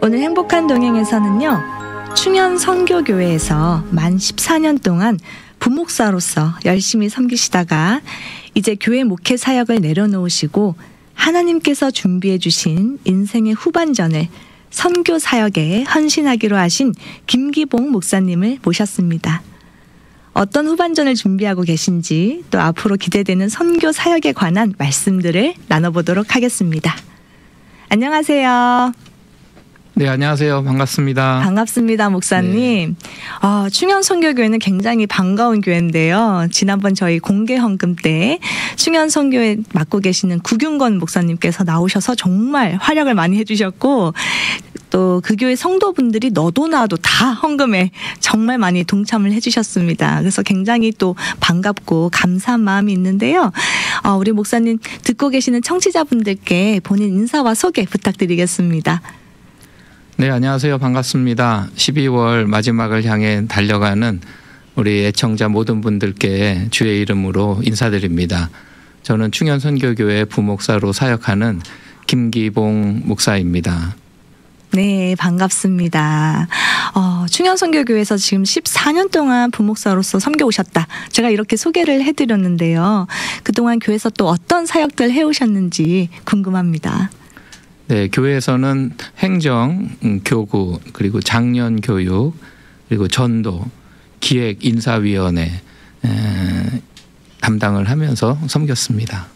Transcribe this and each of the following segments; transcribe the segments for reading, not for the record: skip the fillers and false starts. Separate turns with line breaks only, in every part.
오늘 행복한 동행에서는요, 충현 선교교회에서 만 14년 동안 부목사로서 열심히 섬기시다가 이제 교회 목회 사역을 내려놓으시고 하나님께서 준비해 주신 인생의 후반전을 선교 사역에 헌신하기로 하신 김기봉 목사님을 모셨습니다. 어떤 후반전을 준비하고 계신지, 또 앞으로 기대되는 선교 사역에 관한 말씀들을 나눠보도록 하겠습니다. 안녕하세요.
네, 안녕하세요. 반갑습니다.
반갑습니다, 목사님. 네. 충현 선교교회는 굉장히 반가운 교회인데요. 지난번 저희 공개 헌금 때 충현 선교회 맡고 계시는 구균건 목사님께서 나오셔서 정말 활약을 많이 해주셨고, 또 그 교회 성도분들이 너도 나도 다 헌금에 정말 많이 동참을 해주셨습니다. 그래서 굉장히 또 반갑고 감사한 마음이 있는데요. 우리 목사님, 듣고 계시는 청취자분들께 본인 인사와 소개 부탁드리겠습니다.
네, 안녕하세요. 반갑습니다. 12월 마지막을 향해 달려가는 우리 애청자 모든 분들께 주의 이름으로 인사드립니다. 저는 충현 선교교회 부목사로 사역하는 김기봉 목사입니다.
네, 반갑습니다. 충현 선교교회에서 지금 14년 동안 부목사로서 섬겨오셨다. 제가 이렇게 소개를 해드렸는데요. 그동안 교회에서 또 어떤 사역들 해오셨는지 궁금합니다.
네, 교회에서는 행정, 교구, 그리고 장년 교육, 그리고 전도, 기획, 인사위원회 담당을 하면서 섬겼습니다.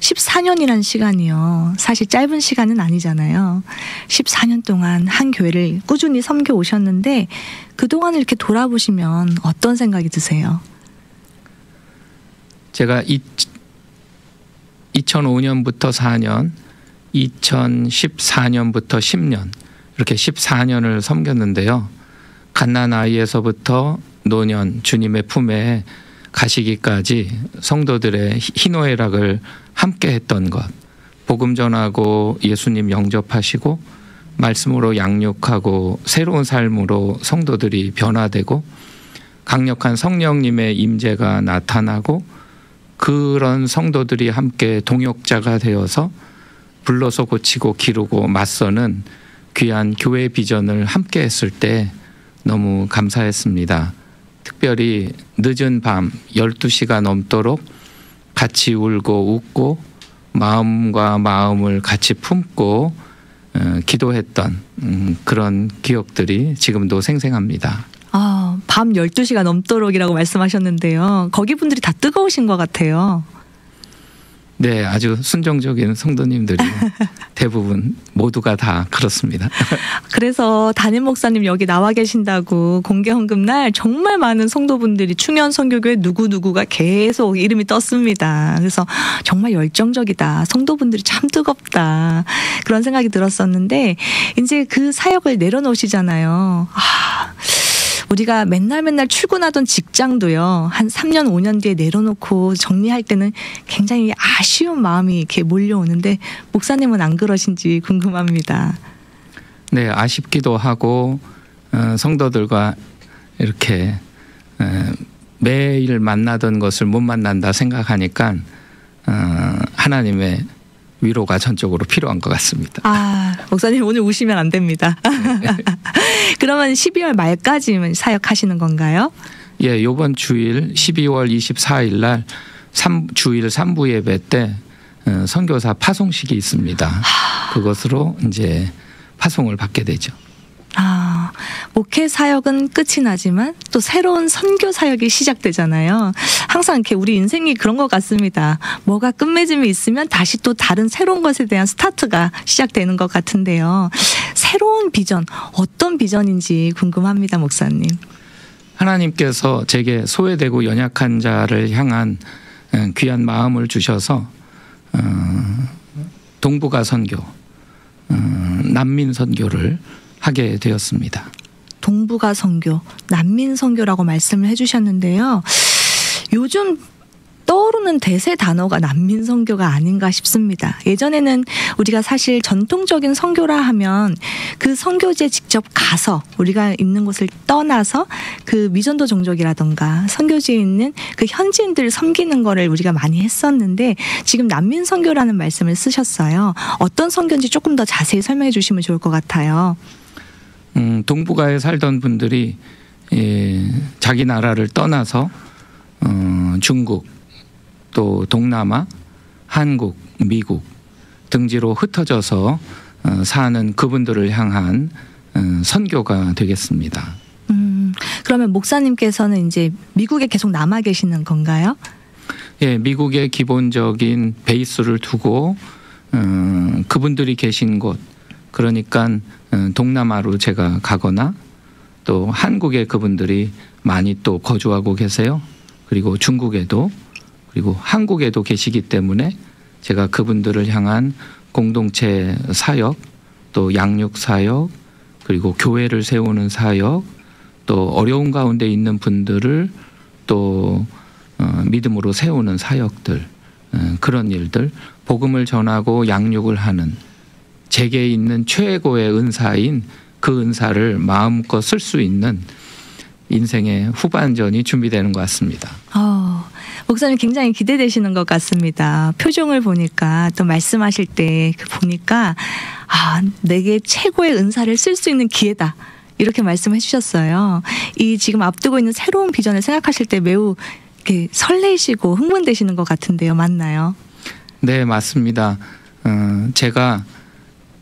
14년이란 시간이요. 사실 짧은 시간은 아니잖아요. 14년 동안 한 교회를 꾸준히 섬겨 오셨는데 그동안을 이렇게 돌아보시면 어떤 생각이 드세요?
제가 2005년부터 4년, 2014년부터 10년, 이렇게 14년을 섬겼는데요. 갓난 아이에서부터 노년 주님의 품에 가시기까지 성도들의 희노애락을 함께 했던 것, 복음 전하고 예수님 영접하시고 말씀으로 양육하고 새로운 삶으로 성도들이 변화되고 강력한 성령님의 임재가 나타나고 그런 성도들이 함께 동역자가 되어서 불러서 고치고 기르고 맞서는 귀한 교회 비전을 함께 했을 때 너무 감사했습니다. 특별히 늦은 밤 12시가 넘도록 같이 울고 웃고 마음과 마음을 같이 품고 기도했던 그런 기억들이 지금도 생생합니다.
밤 12시가 넘도록이라고 말씀하셨는데요. 거기 분들이 다 뜨거우신 것 같아요.
네, 아주 순종적인 성도님들이 대부분 모두가 다 그렇습니다.
그래서 담임 목사님 여기 나와 계신다고 공개 헌금 날 정말 많은 성도분들이 충현 선교교회 누구누구가 계속 이름이 떴습니다. 그래서 정말 열정적이다. 성도분들이 참 뜨겁다. 그런 생각이 들었었는데 이제 그 사역을 내려놓으시잖아요. 우리가 맨날 출근하던 직장도요, 한 3년, 5년 뒤에 내려놓고 정리할 때는 굉장히 아쉬운 마음이 이렇게 몰려오는데, 목사님은 안 그러신지 궁금합니다.
네, 아쉽기도 하고, 성도들과 이렇게 매일 만나던 것을 못 만난다 생각하니까, 하나님의 위로가 전적으로 필요한 것 같습니다.
목사님 오늘 우시면 안 됩니다. 그러면 12월 말까지는 사역하시는 건가요?
예, 이번 주일 12월 24일 날 주일 3부 예배 때 선교사 파송식이 있습니다. 그것으로 이제 파송을 받게 되죠. 목회 사역은 끝이 나지만 또 새로운 선교 사역이 시작되잖아요. 항상 이렇게 우리 인생이 그런 것 같습니다. 뭐가 끝맺음이 있으면 다시 또 다른 새로운 것에 대한 스타트가 시작되는 것 같은데요. 새로운 비전, 어떤 비전인지 궁금합니다, 목사님. 하나님께서 제게 소외되고 연약한 자를 향한 귀한 마음을 주셔서 동북아 선교, 난민 선교를 하게 되었습니다.
동북아 선교, 난민 선교라고 말씀을 해주셨는데요. 요즘 떠오르는 대세 단어가 난민 선교가 아닌가 싶습니다. 예전에는 우리가 사실 전통적인 선교라 하면 그 선교지에 직접 가서 우리가 있는 곳을 떠나서 그 미전도 종족이라던가 선교지에 있는 그 현지인들을 섬기는 거를 우리가 많이 했었는데 지금 난민 선교라는 말씀을 쓰셨어요. 어떤 선교인지 조금 더 자세히 설명해 주시면 좋을 것 같아요.
동북아에 살던 분들이 자기 나라를 떠나서 중국 또 동남아, 한국, 미국 등지로 흩어져서 사는 그분들을 향한 선교가 되겠습니다.
그러면 목사님께서는 이제 미국에 계속 남아 계시는 건가요?
예, 미국의 기본적인 베이스를 두고 그분들이 계신 곳, 그러니까 동남아로 제가 가거나 또 한국에 그분들이 많이 또 거주하고 계세요. 그리고 중국에도 그리고 한국에도 계시기 때문에 제가 그분들을 향한 공동체 사역, 또 양육 사역, 그리고 교회를 세우는 사역, 또 어려운 가운데 있는 분들을 또 믿음으로 세우는 사역들, 그런 일들, 복음을 전하고 양육을 하는 제게 있는 최고의 은사인 그 은사를 마음껏 쓸 수 있는 인생의 후반전이 준비되는 것 같습니다.
목사님 굉장히 기대되시는 것 같습니다. 표정을 보니까 또 말씀하실 때 보니까 내게 최고의 은사를 쓸 수 있는 기회다. 이렇게 말씀해 주셨어요. 이 지금 앞두고 있는 새로운 비전을 생각하실 때 매우 이렇게 설레시고 흥분되시는 것 같은데요. 맞나요?
네, 맞습니다. 제가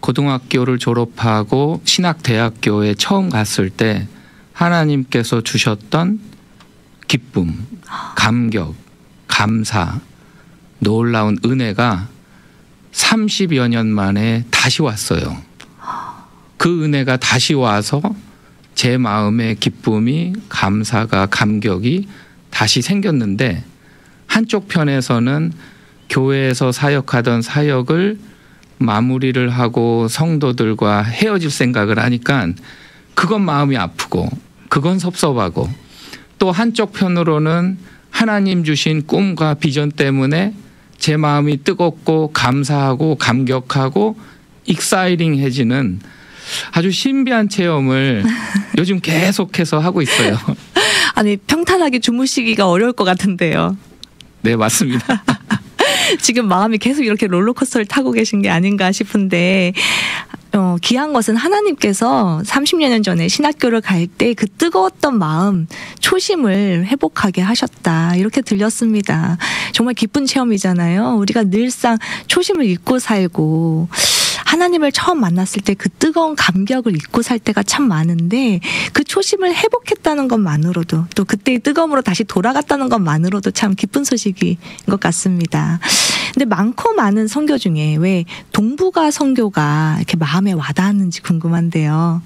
고등학교를 졸업하고 신학대학교에 처음 갔을 때 하나님께서 주셨던 기쁨, 감격, 감사, 놀라운 은혜가 30여 년 만에 다시 왔어요. 그 은혜가 다시 와서 제 마음의 기쁨이, 감사가, 감격이 다시 생겼는데 한쪽 편에서는 교회에서 사역하던 사역을 마무리를 하고 성도들과 헤어질 생각을 하니까 그건 마음이 아프고 그건 섭섭하고 또 한쪽 편으로는 하나님 주신 꿈과 비전 때문에 제 마음이 뜨겁고 감사하고 감격하고 익사이팅해지는 아주 신비한 체험을 요즘 계속해서 하고 있어요.
아니 평탄하게 주무시기가 어려울 것 같은데요.
네, 맞습니다.
지금 마음이 계속 이렇게 롤러코스터를 타고 계신 게 아닌가 싶은데 귀한 것은 하나님께서 30여 전에 신학교를 갈 때 그 뜨거웠던 마음, 초심을 회복하게 하셨다. 이렇게 들렸습니다. 정말 기쁜 체험이잖아요. 우리가 늘상 초심을 잊고 살고 하나님을 처음 만났을 때 그 뜨거운 감격을 잊고 살 때가 참 많은데 그 초심을 회복했다는 것만으로도 또 그때의 뜨거움으로 다시 돌아갔다는 것만으로도 참 기쁜 소식인 것 같습니다. 근데 많고 많은 선교 중에 왜 동북아 선교가 이렇게 마음에 와닿았는지 궁금한데요.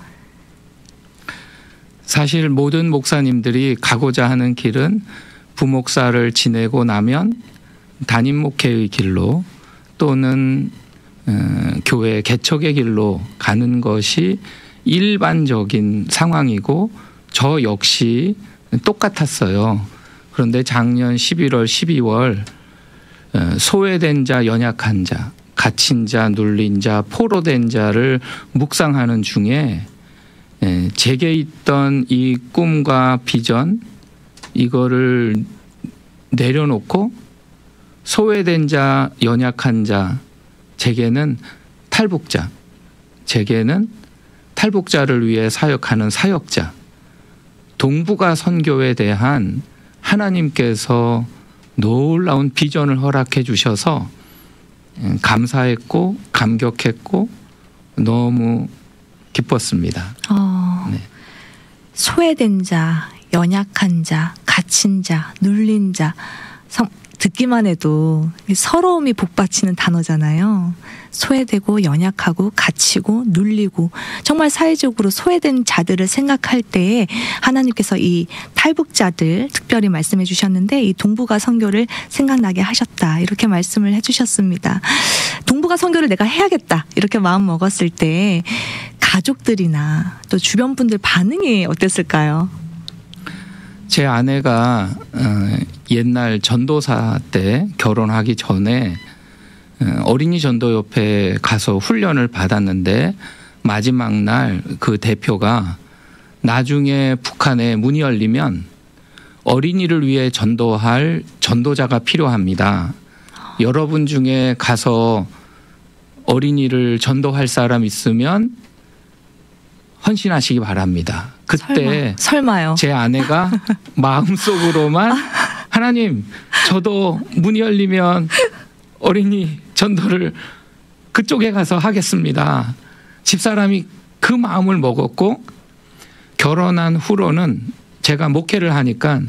사실 모든 목사님들이 가고자 하는 길은 부목사를 지내고 나면 담임 목회의 길로 또는 교회 개척의 길로 가는 것이 일반적인 상황이고 저 역시 똑같았어요. 그런데 작년 11월, 12월 소외된 자, 연약한 자, 갇힌 자, 눌린 자, 포로된 자를 묵상하는 중에 제게 있던 이 꿈과 비전 이거를 내려놓고 소외된 자, 연약한 자, 제게는 탈북자, 제게는 탈북자를 위해 사역하는 사역자, 동북아 선교에 대한 하나님께서 놀라운 비전을 허락해 주셔서 감사했고 감격했고 너무 기뻤습니다.
네. 소외된 자, 연약한 자, 갇힌 자, 눌린 자 듣기만 해도 서러움이 복받치는 단어잖아요. 소외되고 연약하고 갇히고 눌리고 정말 사회적으로 소외된 자들을 생각할 때에 하나님께서 이 탈북자들 특별히 말씀해 주셨는데 이 동북아 선교를 생각나게 하셨다. 이렇게 말씀을 해 주셨습니다. 동북아 선교를 내가 해야겠다. 이렇게 마음 먹었을 때 가족들이나 또 주변 분들 반응이 어땠을까요?
제 아내가 옛날 전도사 때 결혼하기 전에 어린이 전도협회에 가서 훈련을 받았는데 마지막 날 그 대표가 나중에 북한에 문이 열리면 어린이를 위해 전도할 전도자가 필요합니다. 여러분 중에 가서 어린이를 전도할 사람 있으면 헌신하시기 바랍니다. 그때
설마요.
제 아내가 마음속으로만 하나님, 저도 문이 열리면 어린이 전도를 그쪽에 가서 하겠습니다. 집사람이 그 마음을 먹었고, 결혼한 후로는 제가 목회를 하니까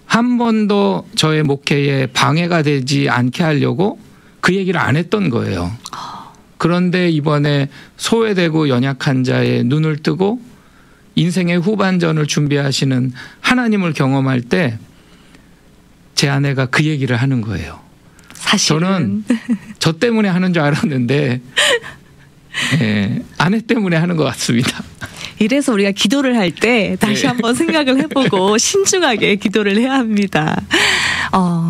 한 번도 저의 목회에 방해가 되지 않게 하려고 그 얘기를 안 했던 거예요. 그런데 이번에 소외되고 연약한 자의 눈을 뜨고 인생의 후반전을 준비하시는 하나님을 경험할 때 제 아내가 그 얘기를 하는 거예요.
사실은.
저는 저 때문에 하는 줄 알았는데 아내 때문에 하는 것 같습니다.
이래서 우리가 기도를 할 때 다시 한번 생각을 해보고 신중하게 기도를 해야 합니다.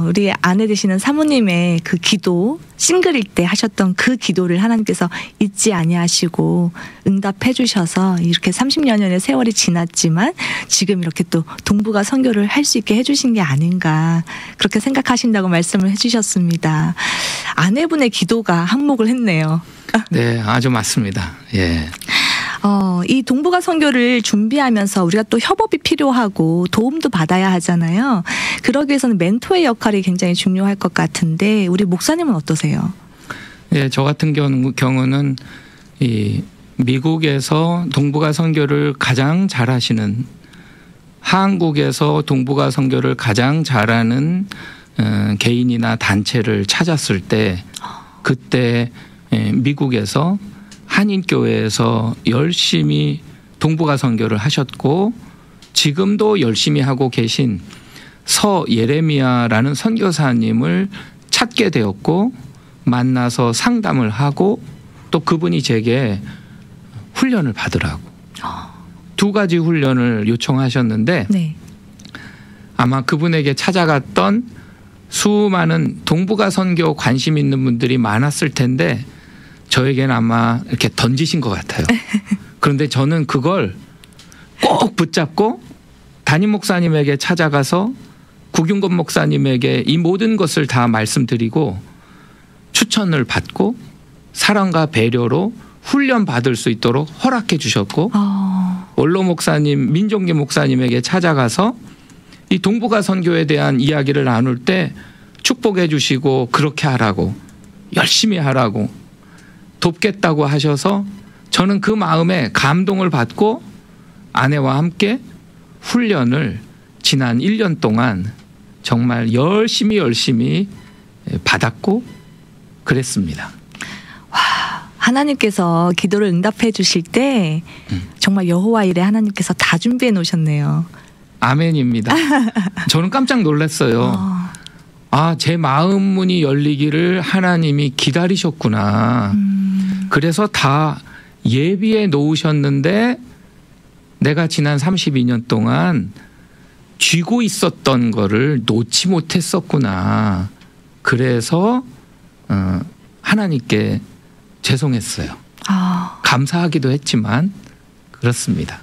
우리 아내 되시는 사모님의 그 기도, 싱글일 때 하셨던 그 기도를 하나님께서 잊지 아니하시고 응답해 주셔서 이렇게 30여 년의 세월이 지났지만 지금 이렇게 또 동북아 선교를 할 수 있게 해주신 게 아닌가, 그렇게 생각하신다고 말씀을 해주셨습니다. 아내분의 기도가 한몫을 했네요.
네, 아주 맞습니다. 예.
이 동북아 선교를 준비하면서 우리가 또 협업이 필요하고 도움도 받아야 하잖아요. 그러기 위해서는 멘토의 역할이 굉장히 중요할 것 같은데 우리 목사님은 어떠세요?
네, 저 같은 경우는 이 미국에서 동북아 선교를 가장 잘하시는, 한국에서 동북아 선교를 가장 잘하는 개인이나 단체를 찾았을 때, 그때 미국에서 한인교회에서 열심히 동북아 선교를 하셨고 지금도 열심히 하고 계신 서 예레미야라는 선교사님을 찾게 되었고 만나서 상담을 하고 또 그분이 제게 훈련을 받으라고 두 가지 훈련을 요청하셨는데
네.
아마 그분에게 찾아갔던 수많은 동북아 선교 관심 있는 분들이 많았을 텐데 저에게는 아마 이렇게 던지신 것 같아요. 그런데 저는 그걸 꼭 붙잡고 담임 목사님에게 찾아가서 구균건 목사님에게 이 모든 것을 다 말씀드리고 추천을 받고 사랑과 배려로 훈련 받을 수 있도록 허락해 주셨고 원로 목사님, 민종기 목사님에게 찾아가서 이 동북아 선교에 대한 이야기를 나눌 때 축복해 주시고 그렇게 하라고, 열심히 하라고, 돕겠다고 하셔서 저는 그 마음에 감동을 받고 아내와 함께 훈련을 지난 1년 동안 정말 열심히 받았고 그랬습니다.
와, 하나님께서 기도를 응답해 주실 때 정말 여호와 일에 하나님께서 다 준비해 놓으셨네요.
아멘입니다. 저는 깜짝 놀랐어요. 제 마음 문이 열리기를 하나님이 기다리셨구나. 그래서 다 예비해 놓으셨는데 내가 지난 32년 동안 쥐고 있었던 거를 놓지 못했었구나. 그래서 하나님께 죄송했어요. 감사하기도 했지만 그렇습니다.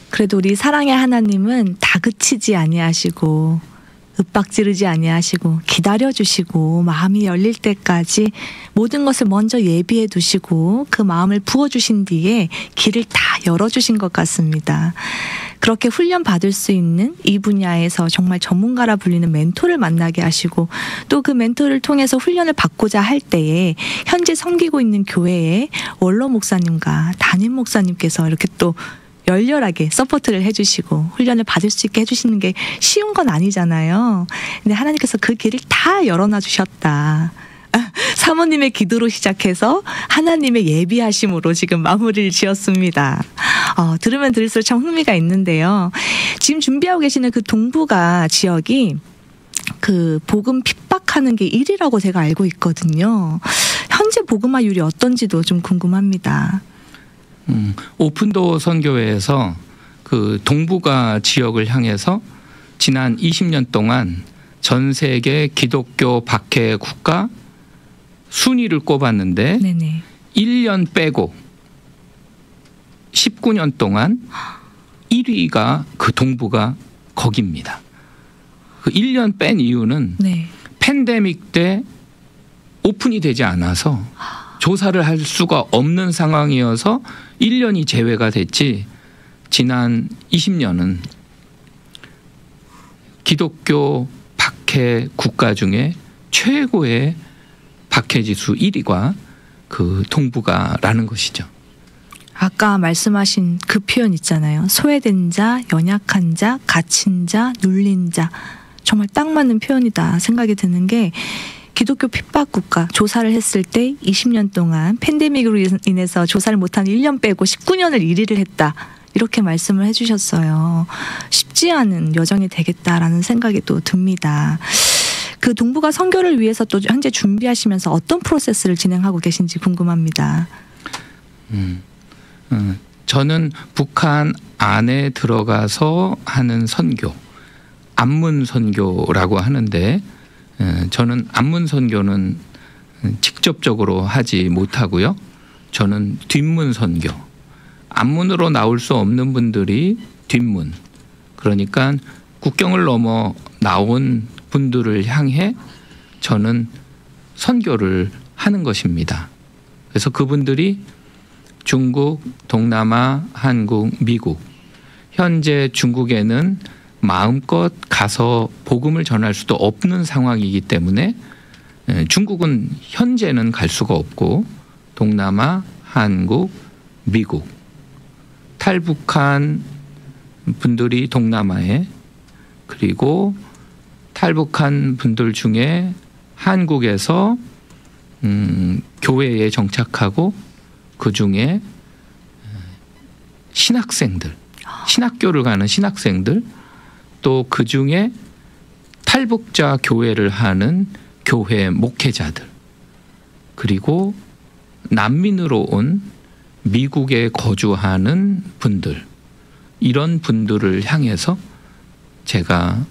그래도 우리 사랑의 하나님은 다그치지 아니하시고 윽박지르지 아니하시고 기다려주시고 마음이 열릴 때까지 모든 것을 먼저 예비해 두시고 그 마음을 부어주신 뒤에 길을 다 열어주신 것 같습니다. 그렇게 훈련 받을 수 있는 이 분야에서 정말 전문가라 불리는 멘토를 만나게 하시고 또 그 멘토를 통해서 훈련을 받고자 할 때에 현재 섬기고 있는 교회의 원로 목사님과 담임 목사님께서 이렇게 또 열렬하게 서포트를 해주시고 훈련을 받을 수 있게 해주시는 게 쉬운 건 아니잖아요. 근데 하나님께서 그 길을 다 열어놔 주셨다. 사모님의 기도로 시작해서 하나님의 예비하심으로 지금 마무리를 지었습니다. 들으면 들을수록 참 흥미가 있는데요. 지금 준비하고 계시는 그 동북아 지역이 그 복음 핍박하는 게 1위라고 제가 알고 있거든요. 현재 복음화율이 어떤지도 좀 궁금합니다.
오픈도어 선교회에서 그 동북아 지역을 향해서 지난 20년 동안 전 세계 기독교 박해 국가 순위를 꼽았는데
네네.
1년 빼고 19년 동안 1위가 그 동부가 거기입니다. 그 1년 뺀 이유는
네.
팬데믹 때 오픈이 되지 않아서 조사를 할 수가 없는 상황이어서 1년이 제외가 됐지, 지난 20년은 기독교 박해 국가 중에 최고의 박해지수 1위가 그 동부가라는 것이죠.
아까 말씀하신 그 표현 있잖아요. 소외된 자, 연약한 자, 갇힌 자, 눌린 자. 정말 딱 맞는 표현이다 생각이 드는 게, 기독교 핍박 국가 조사를 했을 때 20년 동안 팬데믹으로 인해서 조사를 못한 1년 빼고 19년을 1위를 했다. 이렇게 말씀을 해주셨어요. 쉽지 않은 여정이 되겠다라는 생각이 또 듭니다. 그 동부가 선교를 위해서 또 현재 준비하시면서 어떤 프로세스를 진행하고 계신지 궁금합니다.
저는 북한 안에 들어가서 하는 선교, 안문 선교라고 하는데, 저는 안문 선교는 직접적으로 하지 못하고요. 저는 뒷문 선교. 앞문으로 나올 수 없는 분들이 뒷문, 그러니까 국경을 넘어 나온 분들을 향해 저는 선교를 하는 것입니다. 그래서 그분들이 중국, 동남아, 한국, 미국, 현재 중국에는 마음껏 가서 복음을 전할 수도 없는 상황이기 때문에 중국은 현재는 갈 수가 없고, 동남아, 한국, 미국, 탈북한 분들이 동남아에, 그리고 탈북한 분들 중에 한국에서 교회에 정착하고 그 중에 신학생들, 신학교를 가는 신학생들, 또 그 중에 탈북자 교회를 하는 교회 목회자들, 그리고 난민으로 온 미국에 거주하는 분들, 이런 분들을 향해서 제가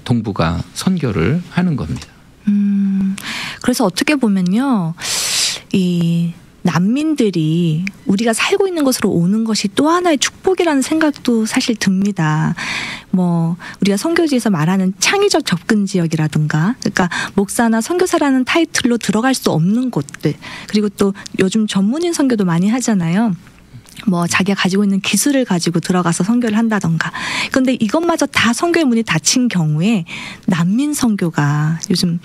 동부가 선교를 하는 겁니다.
그래서 어떻게 보면요, 이 난민들이 우리가 살고 있는 곳으로 오는 것이 또 하나의 축복이라는 생각도 사실 듭니다. 뭐 우리가 선교지에서 말하는 창의적 접근 지역이라든가, 그러니까 목사나 선교사라는 타이틀로 들어갈 수 없는 곳들, 그리고 또 요즘 전문인 선교도 많이 하잖아요. 뭐 자기가 가지고 있는 기술을 가지고 들어가서 선교를 한다던가. 그런데 이것마저 다 선교의 문이 닫힌 경우에 난민 선교가 요즘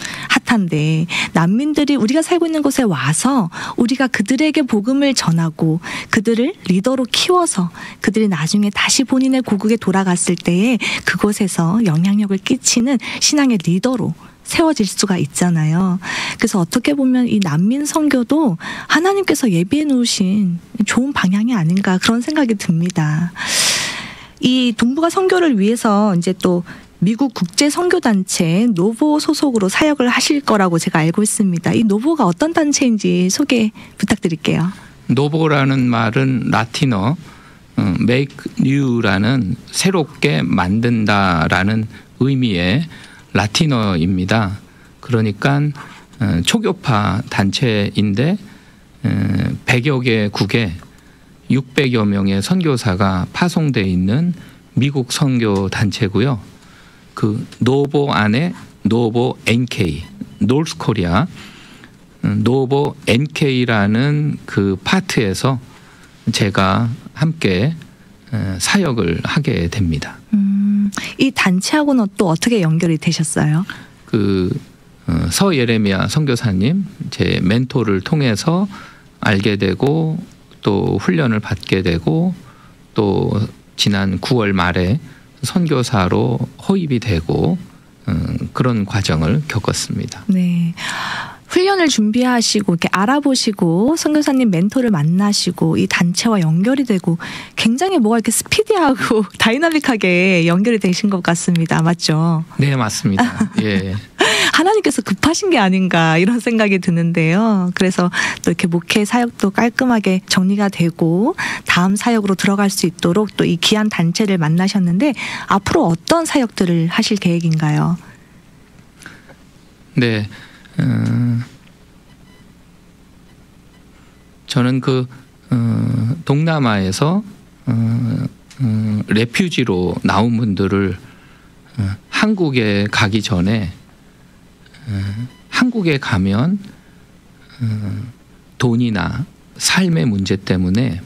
핫한데, 난민들이 우리가 살고 있는 곳에 와서 우리가 그들에게 복음을 전하고 그들을 리더로 키워서 그들이 나중에 다시 본인의 고국에 돌아갔을 때에 그곳에서 영향력을 끼치는 신앙의 리더로 세워질 수가 있잖아요. 그래서 어떻게 보면 이 난민 선교도 하나님께서 예비해 놓으신 좋은 방향이 아닌가, 그런 생각이 듭니다. 이 동부가 선교를 위해서 이제 또 미국 국제 선교 단체 노보 소속으로 사역을 하실 거라고 제가 알고 있습니다. 이 노보가 어떤 단체인지 소개 부탁드릴게요.
노보라는 말은 라틴어 make new라는 새롭게 만든다라는 의미의 라틴어입니다. 그러니까 초교파 단체인데 100여 개국에 600여 명의 선교사가 파송돼 있는 미국 선교 단체고요. 그 노보 안에 노보 NK, 노스 코리아, 노보 NK라는 그 파트에서 제가 함께 사역을 하게 됩니다.
이 단체하고는 또 어떻게 연결이 되셨어요?
그 서예레미야 선교사님, 제 멘토를 통해서 알게 되고, 또 훈련을 받게 되고, 또 지난 9월 말에 선교사로 허입이 되고, 그런 과정을 겪었습니다.
네. 훈련을 준비하시고 이렇게 알아보시고 선교사님 멘토를 만나시고 이 단체와 연결이 되고, 굉장히 뭐가 이렇게 스피디하고 다이나믹하게 연결이 되신 것 같습니다. 맞죠?
네, 맞습니다. 예.
하나님께서 급하신 게 아닌가, 이런 생각이 드는데요. 그래서 또 이렇게 목회 사역도 깔끔하게 정리가 되고 다음 사역으로 들어갈 수 있도록 또 이 귀한 단체를 만나셨는데, 앞으로 어떤 사역들을 하실 계획인가요?
네, 저는 동남아에서 레퓨지로 나온 분들을 한국에 가기 전에 한국에 가면 돈이나 삶의 문제 때문에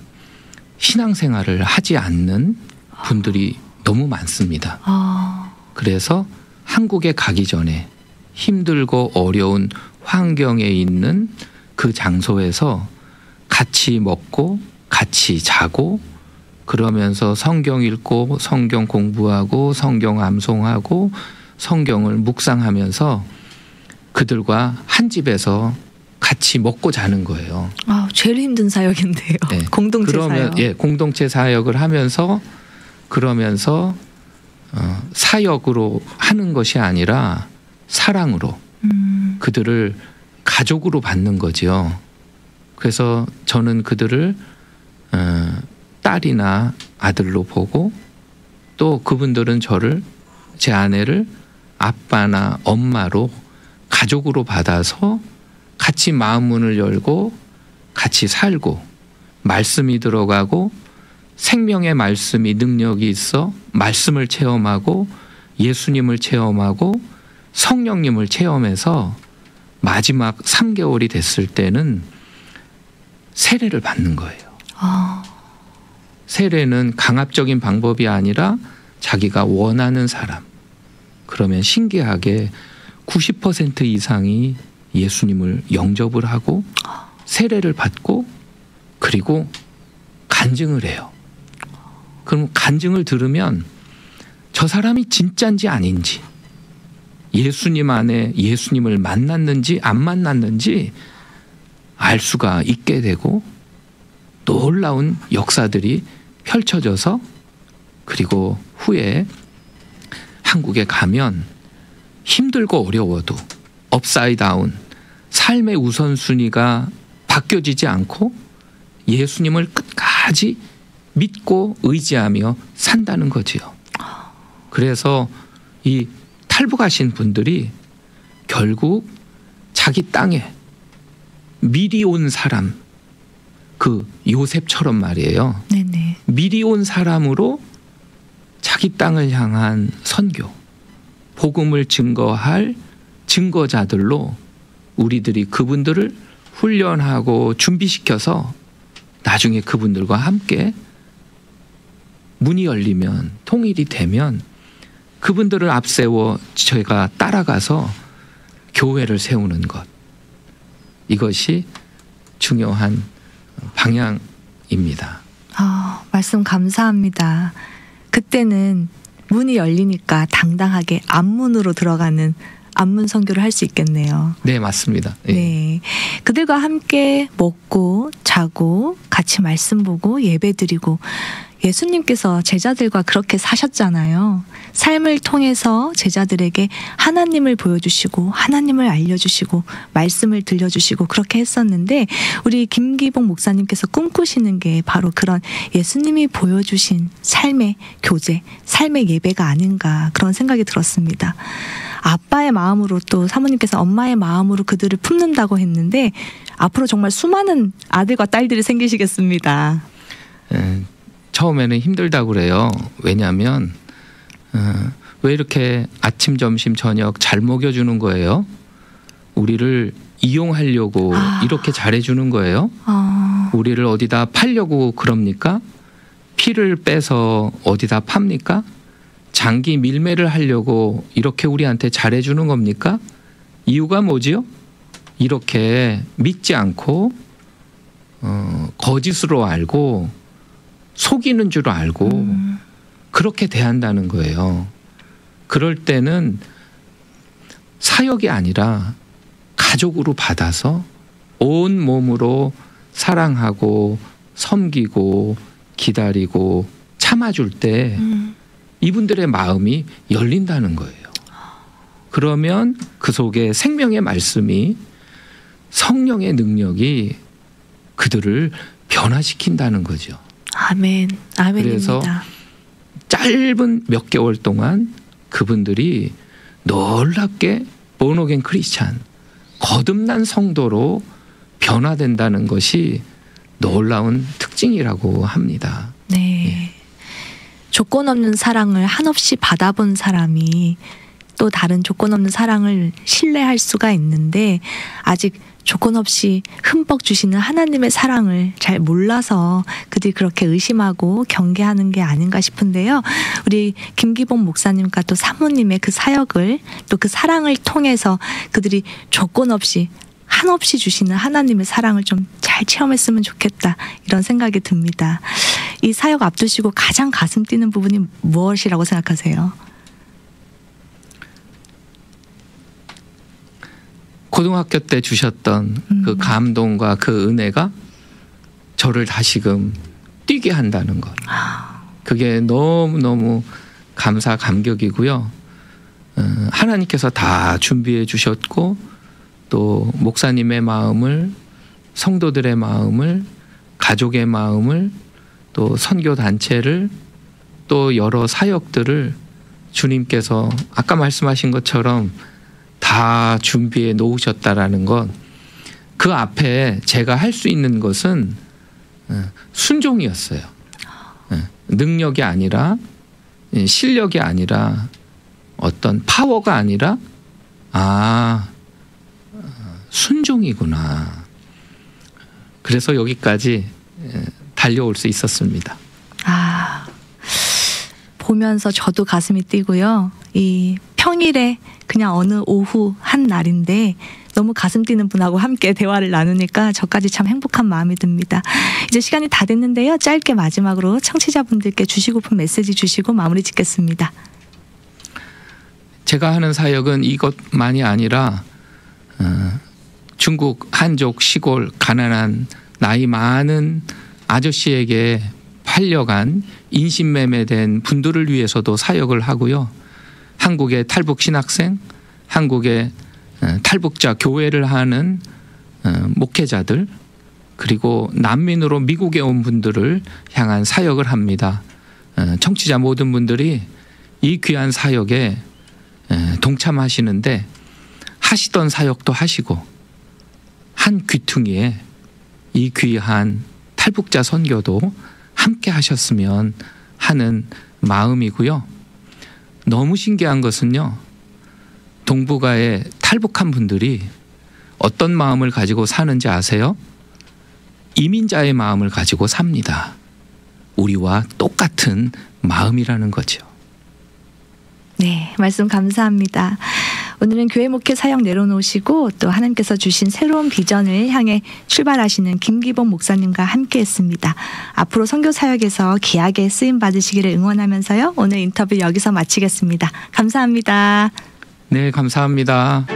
신앙생활을 하지 않는 분들이 너무 많습니다. 그래서 한국에 가기 전에 힘들고 어려운 환경에 있는 그 장소에서 같이 먹고 같이 자고 그러면서 성경 읽고 성경 공부하고 성경 암송하고 성경을 묵상하면서 그들과 한 집에서 같이 먹고 자는 거예요.
제일 힘든 사역인데요.
네.
공동체 사역.
예, 공동체 사역을 하면서 그러면서 사역으로 하는 것이 아니라 사랑으로 그들을 가족으로 받는 거죠. 그래서 저는 그들을 딸이나 아들로 보고 또 그분들은 저를 제 아내를 아빠나 엄마로 가족으로 받아서 같이 마음 문을 열고 같이 살고 말씀이 들어가고 생명의 말씀이 능력이 있어 말씀을 체험하고 예수님을 체험하고 성령님을 체험해서 마지막 3개월이 됐을 때는 세례를 받는 거예요. 세례는 강압적인 방법이 아니라 자기가 원하는 사람. 그러면 신기하게 90% 이상이 예수님을 영접을 하고 세례를 받고 그리고 간증을 해요. 그럼 간증을 들으면 저 사람이 진짜인지 아닌지 예수님 안에 예수님을 만났는지 안 만났는지 알 수가 있게 되고 놀라운 역사들이 펼쳐져서 그리고 후에 한국에 가면 힘들고 어려워도 업사이드 다운 삶의 우선순위가 바뀌어지지 않고 예수님을 끝까지 믿고 의지하며 산다는 거지요. 그래서 이 탈북하신 분들이 결국 자기 땅에 미리 온 사람 그 요셉처럼 말이에요.
네네.
미리 온 사람으로 자기 땅을 향한 선교 복음을 증거할 증거자들로 우리들이 그분들을 훈련하고 준비시켜서 나중에 그분들과 함께 문이 열리면 통일이 되면 그분들을 앞세워 저희가 따라가서 교회를 세우는 것 이것이 중요한 방향입니다.
말씀 감사합니다. 그때는 문이 열리니까 당당하게 앞문으로 들어가는 앞문 선교를 할 수 있겠네요.
네, 맞습니다. 예.
네, 그들과 함께 먹고 자고 같이 말씀 보고 예배드리고 예수님께서 제자들과 그렇게 사셨잖아요. 삶을 통해서 제자들에게 하나님을 보여주시고 하나님을 알려주시고 말씀을 들려주시고 그렇게 했었는데 우리 김기복 목사님께서 꿈꾸시는 게 바로 그런 예수님이 보여주신 삶의 교제, 삶의 예배가 아닌가 그런 생각이 들었습니다. 아빠의 마음으로 또 사모님께서 엄마의 마음으로 그들을 품는다고 했는데 앞으로 정말 수많은 아들과 딸들이 생기시겠습니다.
처음에는 힘들다고 그래요. 왜냐하면 왜 이렇게 아침, 점심, 저녁 잘 먹여주는 거예요? 우리를 이용하려고 이렇게 잘해주는 거예요? 우리를 어디다 팔려고 그럽니까? 피를 빼서 어디다 팝니까? 장기 밀매를 하려고 이렇게 우리한테 잘해주는 겁니까? 이유가 뭐지요? 이렇게 믿지 않고 거짓으로 알고 속이는 줄 알고 그렇게 대한다는 거예요. 그럴 때는 사역이 아니라 가족으로 받아서 온 몸으로 사랑하고 섬기고 기다리고 참아줄 때 이분들의 마음이 열린다는 거예요. 그러면 그 속에 생명의 말씀이 성령의 능력이 그들을 변화시킨다는 거죠.
아멘. 아멘입니다.
그래서 짧은 몇 개월 동안 그분들이 놀랍게 본어겐 크리스찬, 거듭난 성도로 변화된다는 것이 놀라운 특징이라고 합니다.
네. 조건 없는 사랑을 한없이 받아본 사람이 또 다른 조건 없는 사랑을 신뢰할 수가 있는데 아직 조건 없이 흠뻑 주시는 하나님의 사랑을 잘 몰라서 그들이 그렇게 의심하고 경계하는 게 아닌가 싶은데요. 우리 김기복 목사님과 또 사모님의 그 사역을 또 그 사랑을 통해서 그들이 조건 없이 한없이 주시는 하나님의 사랑을 좀 잘 체험했으면 좋겠다 이런 생각이 듭니다. 이 사역 앞두시고 가장 가슴 뛰는 부분이 무엇이라고 생각하세요?
고등학교 때 주셨던 그 감동과 그 은혜가 저를 다시금 뛰게 한다는 것. 그게 너무너무 감사 감격이고요. 하나님께서 다 준비해 주셨고 또 목사님의 마음을, 성도들의 마음을, 가족의 마음을, 또 선교단체를, 또 여러 사역들을 주님께서 아까 말씀하신 것처럼 다 준비해 놓으셨다라는 것, 그 앞에 제가 할 수 있는 것은 순종이었어요. 능력이 아니라, 실력이 아니라, 어떤 파워가 아니라 순종이구나. 그래서 여기까지 달려올 수 있었습니다.
보면서 저도 가슴이 뛰고요. 이 평일에 그냥 어느 오후 한 날인데 너무 가슴 뛰는 분하고 함께 대화를 나누니까 저까지 참 행복한 마음이 듭니다. 이제 시간이 다 됐는데요. 짧게 마지막으로 청취자분들께 주시고픈 메시지 주시고 마무리 짓겠습니다.
제가 하는 사역은 이것만이 아니라 중국 한족 시골 가난한 나이 많은 아저씨에게 팔려간 인신매매된 분들을 위해서도 사역을 하고요. 한국의 탈북 신학생, 한국의 탈북자 교회를 하는 목회자들, 그리고 난민으로 미국에 온 분들을 향한 사역을 합니다. 청취자 모든 분들이 이 귀한 사역에 동참하시는데 하시던 사역도 하시고 한 귀퉁이에 이 귀한 탈북자 선교도 함께 하셨으면 하는 마음이고요. 너무 신기한 것은요. 동북아에 탈북한 분들이 어떤 마음을 가지고 사는지 아세요? 이민자의 마음을 가지고 삽니다. 우리와 똑같은 마음이라는 거죠.
네, 말씀 감사합니다. 오늘은 교회 목회 사역 내려놓으시고 또 하나님께서 주신 새로운 비전을 향해 출발하시는 김기복 목사님과 함께했습니다. 앞으로 선교 사역에서 귀하게 쓰임 받으시기를 응원하면서요. 오늘 인터뷰 여기서 마치겠습니다. 감사합니다.
네, 감사합니다.